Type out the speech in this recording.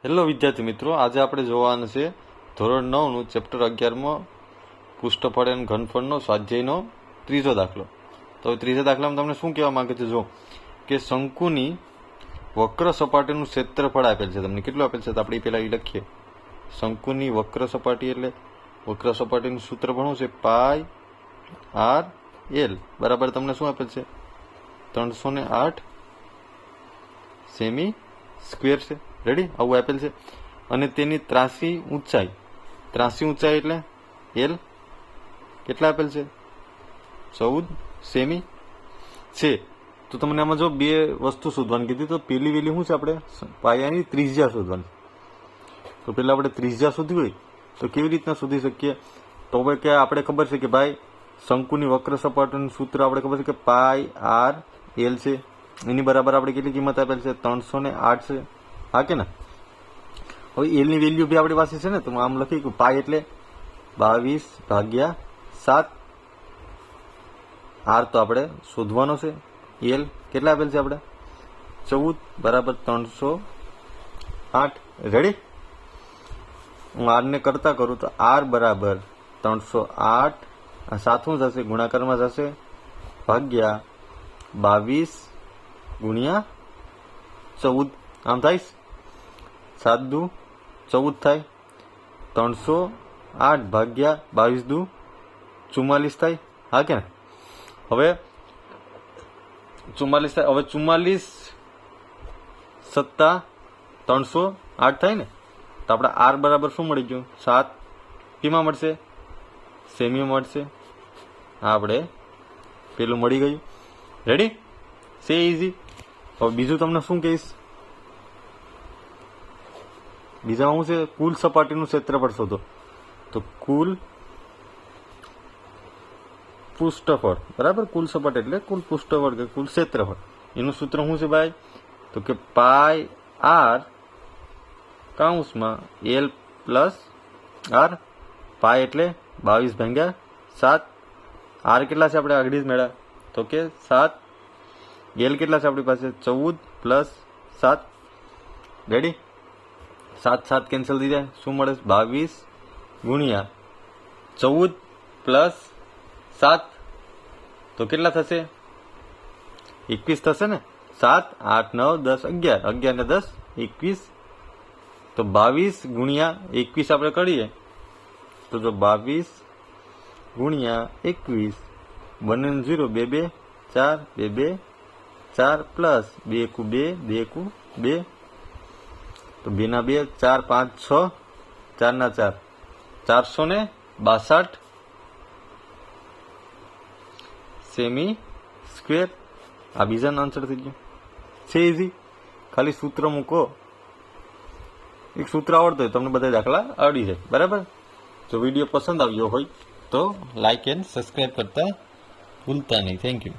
Hello વિદ્યાર્થી મિત્રો, આજે આપણે જોવાનું છે ધોરણ 9નું ચેપ્ટર 11માં પૃષ્ઠફળ અને ઘનફળનો સ્વાધ્યાયનો ત્રીજો દાખલો. તો ત્રીજા દાખલામાં તમને શું કહેવા માંગે છે? જો કે શંકુની વક્ર સપાટીનું ક્ષેત્રફળ આપેલ છે. તમને કેટલું આપેલ છે તો આપણે પહેલાં એ લખીએ. શંકુની વક્ર સપાટી એટલે વક્ર સપાટીનું સૂત્ર ભણવું છે પાઈ આર એલ બરાબર તમને શું આપેલ છે? 308 સેમી સ્ક્વેર છે. રેડી? આવું આપેલ છે. અને તેની ત્રાસી ઊંચાઈ એટલે એલ કેટલા આપેલ છે? 14 સેમી છે. તો તમને આમાં જો બે વસ્તુ શોધવાની કીધી, તો પેલી વેલી શું છે? આપણે પાયાની ત્રિજ્યા શોધવાની. તો પેલા આપણે ત્રિજ્યા શોધવી હોય તો કેવી રીતના શોધી શકીએ? તો હવે કે આપણે ખબર છે કે ભાઈ શંકુની વક્ર સપાટીનું સૂત્ર આપણે ખબર છે કે પાઈ આર એલ છે. એની બરાબર આપણે કેટલી કિંમત આપેલ છે? 308 છે. હા કે ના? હવે એલની વેલ્યુ બી આપણી પાસે છે ને, તો આમ લખી કે પાઈ એટલે 22/7. આર તો આપણે શોધવાનો છે. એલ કેટલા આપેલ છે આપણે? 14 બરાબર 308. રેડી? હું આરને કરતા કરું તો આર બરાબર 308. આ સાથું જશે ગુણાકારમાં જશે ભાગ્યા 22 ગુણ્યા 14. આમ થાય 7 દુ 14 થાય. 308 ભાગ્યા 22 દુ 44 થાય. હા કે હવે 44 થાય. હવે 44 સત્તા 308 થાય ને, તો આપણે આર બરાબર શું મળી ગયું? 7 કેમાં મળશે? સેમી મળશે. આપણે પેલું મળી ગયું. રેડી? સે ઇઝી. હવે બીજું તમને શું કહીશ? બીજામાં શું છે? કુલ સપાટીનું ક્ષેત્રફળ શોધો. તો કુલ પૃષ્ઠફળ બરાબર, કુલ સપાટી એટલે કુલ પૃષ્ઠફળ કે કુલ ક્ષેત્રફળ. એનું સૂત્ર શું છે ભાઈ? તો કે પાઈ આર કૌંસમાં એલ પ્લસ આર. પાઈ એટલે 22/7. આર કેટલા છે આપણે આગળ જ મેળા? તો કે 7. એલ કેટલા છે આપણી પાસે? 14 પ્લસ 7. રેડી? 7 કેન્સલ થઈ જાય. શું મળે? 22 ગુણ્યા 14 પ્લસ 7 તો કેટલા થશે? 21 થશે ને. 7 8 9 10 11 11 ને 10 21. તો 22 ગુણ્યા 21 આપણે કરીએ તો જો 22 ગુણ્યા 21 બંને 0 2 2 4 2 2 4 પ્લસ 2 એકુ 2 2 એકુ 2 તો 2 ના 2 4 5 6 4 ના 4 462 સેમી સ્ક્વેર. આ બીજાનો આન્સર થઈ ગયો. છે ઇઝી. ખાલી સૂત્ર મૂકો. એક સૂત્ર આવડતું હોય તમને બધા દાખલા આવડી જાય. બરાબર? જો વિડીયો પસંદ આવ્યો હોય તો લાઈક એન્ડ સબસ્ક્રાઈબ કરતા ભૂલતા નહીં. Thank you.